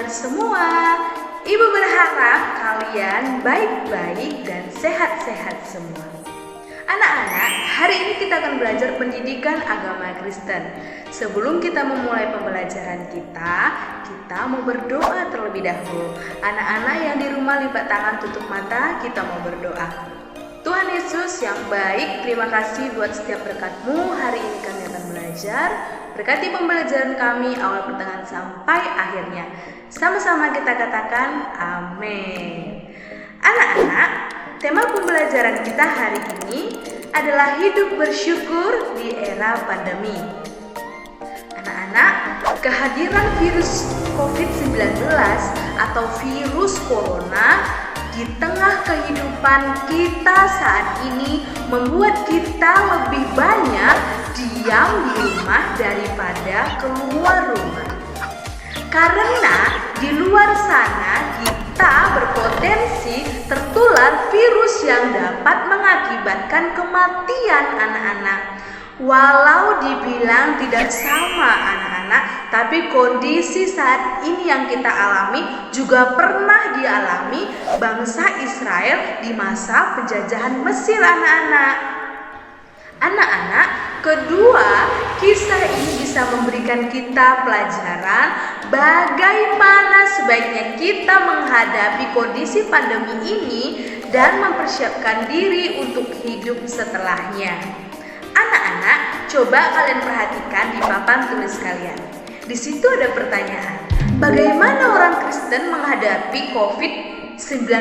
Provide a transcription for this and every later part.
teman-teman semua. Ibu berharap kalian baik-baik dan sehat-sehat semua. Anak-anak, hari ini kita akan belajar pendidikan agama Kristen. Sebelum kita memulai pembelajaran kita mau berdoa terlebih dahulu. Anak-anak yang di rumah lipat tangan, tutup mata, kita mau berdoa. Tuhan Yesus yang baik, terima kasih buat setiap berkat-Mu. Hari ini kami akan belajar. Berkati pembelajaran kami awal pertengahan sampai akhirnya. Sama-sama kita katakan amin. Anak-anak, tema pembelajaran kita hari ini adalah hidup bersyukur di era pandemi. Anak-anak, kehadiran virus COVID-19 atau virus corona di tengah kehidupan kita saat ini membuat kita lebih banyak diam di rumah daripada keluar rumah. Karena di luar sana kita berpotensi tertular virus yang dapat mengakibatkan kematian anak-anak. Walau dibilang tidak sama anak-anak, tapi kondisi saat ini yang kita alami juga pernah dialami bangsa Israel di masa penjajahan Mesir anak-anak. Anak-anak, kedua, kisah ini bisa memberikan kita pelajaran bagaimana sebaiknya kita menghadapi kondisi pandemi ini dan mempersiapkan diri untuk hidup setelahnya. Anak-anak, coba kalian perhatikan di papan tulis kalian. Di situ ada pertanyaan, bagaimana orang Kristen menghadapi COVID-19?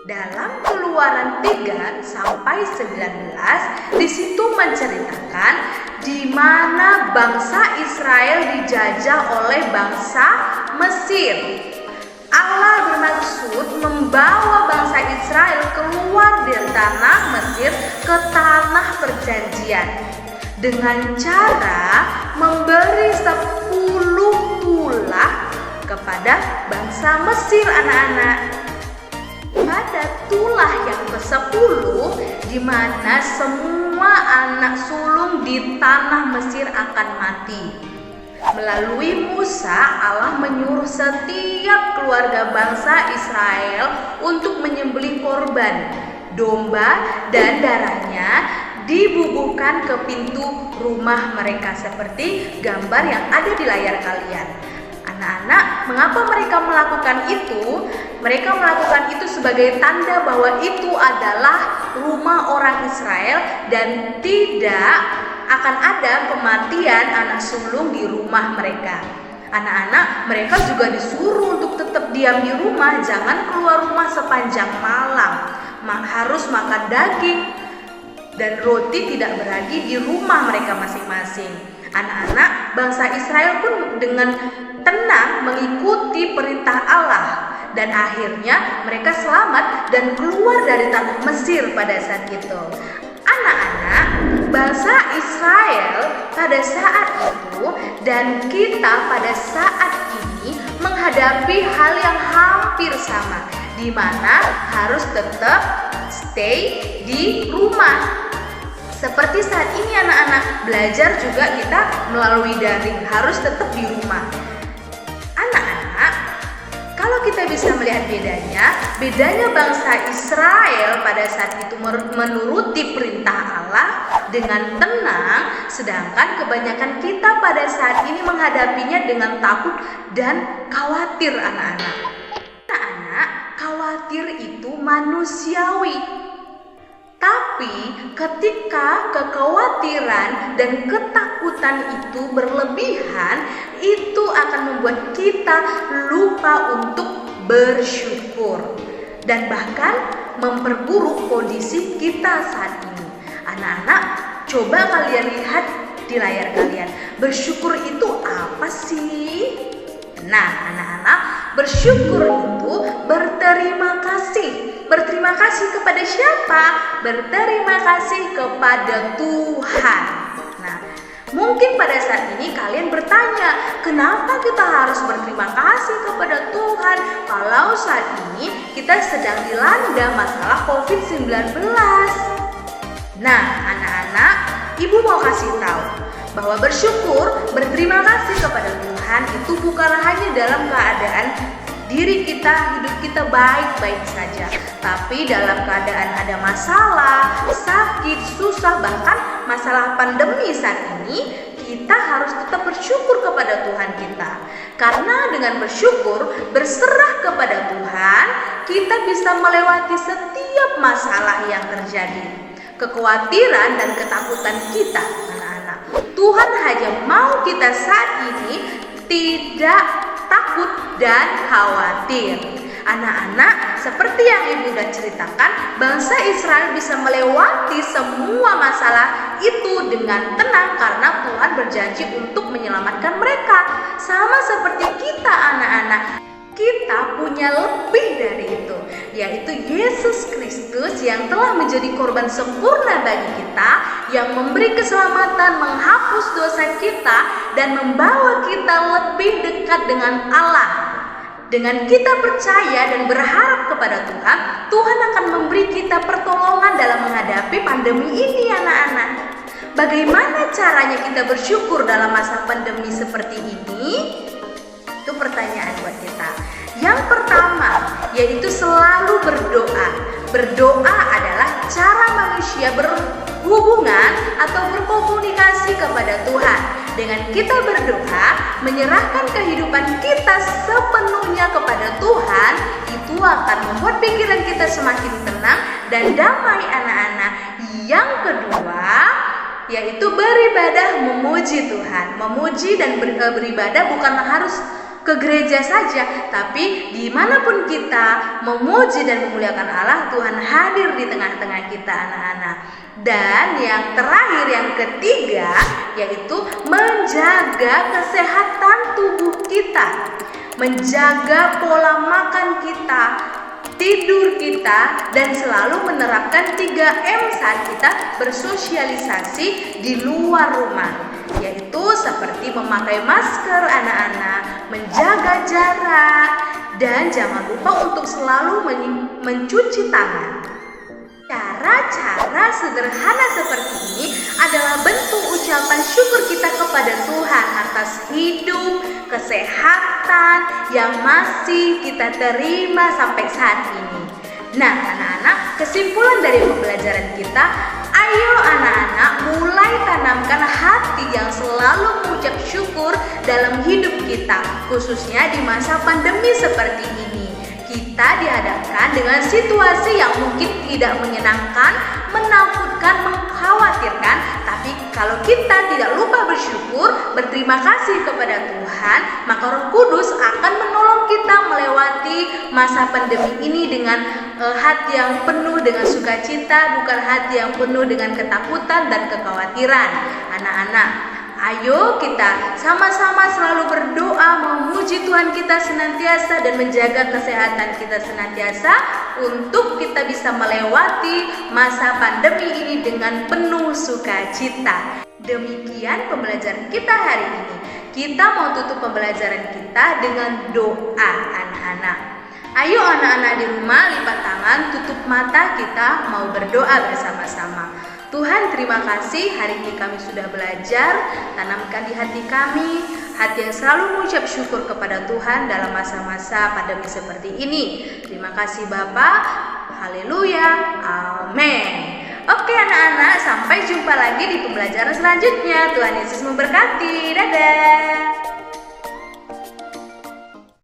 Dalam Keluaran 3 sampai 19, di situ menceritakan di mana bangsa Israel dijajah oleh bangsa Mesir. Allah bermaksud membawa bangsa Israel keluar dari tanah Mesir ke tanah perjanjian dengan cara memberi 10 tulah kepada bangsa Mesir anak-anak. Pada tulah yang ke-10 di mana semua anak sulung di tanah Mesir akan mati. Melalui Musa, Allah menyuruh setiap keluarga bangsa Israel untuk menyembelih korban domba dan darahnya dibubuhkan ke pintu rumah mereka seperti gambar yang ada di layar kalian. Anak-anak, mengapa mereka melakukan itu? Mereka melakukan itu sebagai tanda bahwa itu adalah rumah orang Israel dan tidak akan ada kematian anak sulung di rumah mereka. Anak-anak, mereka juga disuruh untuk tetap diam di rumah, jangan keluar rumah sepanjang malam. Harus makan daging dan roti tidak beragi di rumah mereka masing-masing. Anak-anak, bangsa Israel pun dengan tenang mengikuti perintah Allah dan akhirnya mereka selamat dan keluar dari tanah Mesir pada saat itu. Anak-anak, bangsa Israel pada saat itu dan kita pada saat ini menghadapi hal yang hampir sama, di mana harus tetap stay di rumah. Seperti saat ini anak-anak belajar juga kita melalui daring, harus tetap di rumah. Anak-anak, kalau kita bisa melihat bedanya bangsa Israel pada saat itu menuruti perintah Allah dengan tenang, sedangkan kebanyakan kita pada saat ini menghadapinya dengan takut dan khawatir anak-anak. Anak-anak, khawatir itu manusiawi. Tapi ketika kekhawatiran dan ketakutan itu berlebihan, itu akan membuat kita lupa untuk bersyukur dan bahkan memperburuk kondisi kita saat ini. Anak-anak, coba kalian lihat di layar kalian. Bersyukur itu apa sih? Nah, anak-anak, bersyukur itu berterima kasih. Berterima kasih kepada siapa? Berterima kasih kepada Tuhan. Nah, mungkin pada saat ini kalian bertanya, kenapa kita harus berterima kasih kepada Tuhan kalau saat ini kita sedang dilanda masalah COVID-19? Nah, anak-anak, Ibu mau kasih tahu bahwa bersyukur, berterima kasih kepada Tuhan itu bukan hanya dalam keadaan diri kita, hidup kita baik-baik saja, tapi dalam keadaan ada masalah, sakit, susah, bahkan masalah pandemi saat ini, kita harus tetap bersyukur kepada Tuhan kita. Karena dengan bersyukur, berserah kepada Tuhan, kita bisa melewati setiap masalah yang terjadi. Kekhawatiran dan ketakutan kita, anak-anak, Tuhan hanya mau kita saat ini tidak takut dan khawatir. Anak-anak, seperti yang Ibu sudah ceritakan, bangsa Israel bisa melewati semua masalah itu dengan tenang karena Tuhan berjanji untuk menyelamatkan mereka. Sama seperti kita, anak-anak, kita punya lebih dari itu, yaitu Yesus Kristus yang telah menjadi korban sempurna bagi kita, yang memberi keselamatan, menghapus dosa kita, dan membawa kita lebih dekat dengan Allah. Dengan kita percaya dan berharap kepada Tuhan, Tuhan akan memberi kita pertolongan dalam menghadapi pandemi ini, anak-anak. Bagaimana caranya kita bersyukur dalam masa pandemi seperti ini? Itu pertanyaan buat kita. Yang pertama, yaitu selalu berdoa. Berdoa adalah cara manusia berhubungan atau berkomunikasi kepada Tuhan. Dengan kita berdoa, menyerahkan kehidupan kita sepenuhnya kepada Tuhan, itu akan membuat pikiran kita semakin tenang dan damai, anak-anak. Yang kedua, yaitu beribadah memuji Tuhan. Memuji dan beribadah bukanlah harus ke gereja saja, tapi dimanapun kita memuji dan memuliakan Allah, Tuhan hadir di tengah-tengah kita, anak-anak. Dan yang terakhir, yang ketiga, yaitu menjaga kesehatan tubuh kita, menjaga pola makan kita, tidur kita, dan selalu menerapkan 3M saat kita bersosialisasi di luar rumah, yaitu seperti memakai masker, anak-anak, menjaga jarak, dan jangan lupa untuk selalu mencuci tangan. Cara-cara sederhana seperti ini adalah bentuk ucapan syukur kita kepada Tuhan atas hidup, kesehatan yang masih kita terima sampai saat ini. Nah, anak-anak, kesimpulan dari pembelajaran kita, ayo anak-anak mulai tanamkan hati yang selalu mengucap syukur dalam hidup kita, khususnya di masa pandemi seperti ini. Kita dihadapkan dengan situasi yang mungkin tidak menyenangkan, menakutkan, mengkhawatirkan, tapi kalau kita tidak lupa bersyukur, berterima kasih kepada Tuhan, maka Roh Kudus akan menolong kita melewati masa pandemi ini dengan hati yang penuh dengan sukacita, bukan hati yang penuh dengan ketakutan dan kekhawatiran. Anak-anak, ayo kita sama-sama selalu berdoa, memuji Tuhan kita senantiasa dan menjaga kesehatan kita senantiasa untuk kita bisa melewati masa pandemi ini dengan penuh sukacita. Demikian pembelajaran kita hari ini. Kita mau tutup pembelajaran kita dengan doa, anak-anak. Ayo anak-anak di rumah lipat tangan, tutup mata, kita mau berdoa bersama-sama. Tuhan, terima kasih hari ini kami sudah belajar, tanamkan di hati kami hati yang selalu mengucap syukur kepada Tuhan dalam masa-masa pandemi seperti ini. Terima kasih Bapa, haleluya, amin. Oke anak-anak, sampai jumpa lagi di pembelajaran selanjutnya. Tuhan Yesus memberkati, dadah.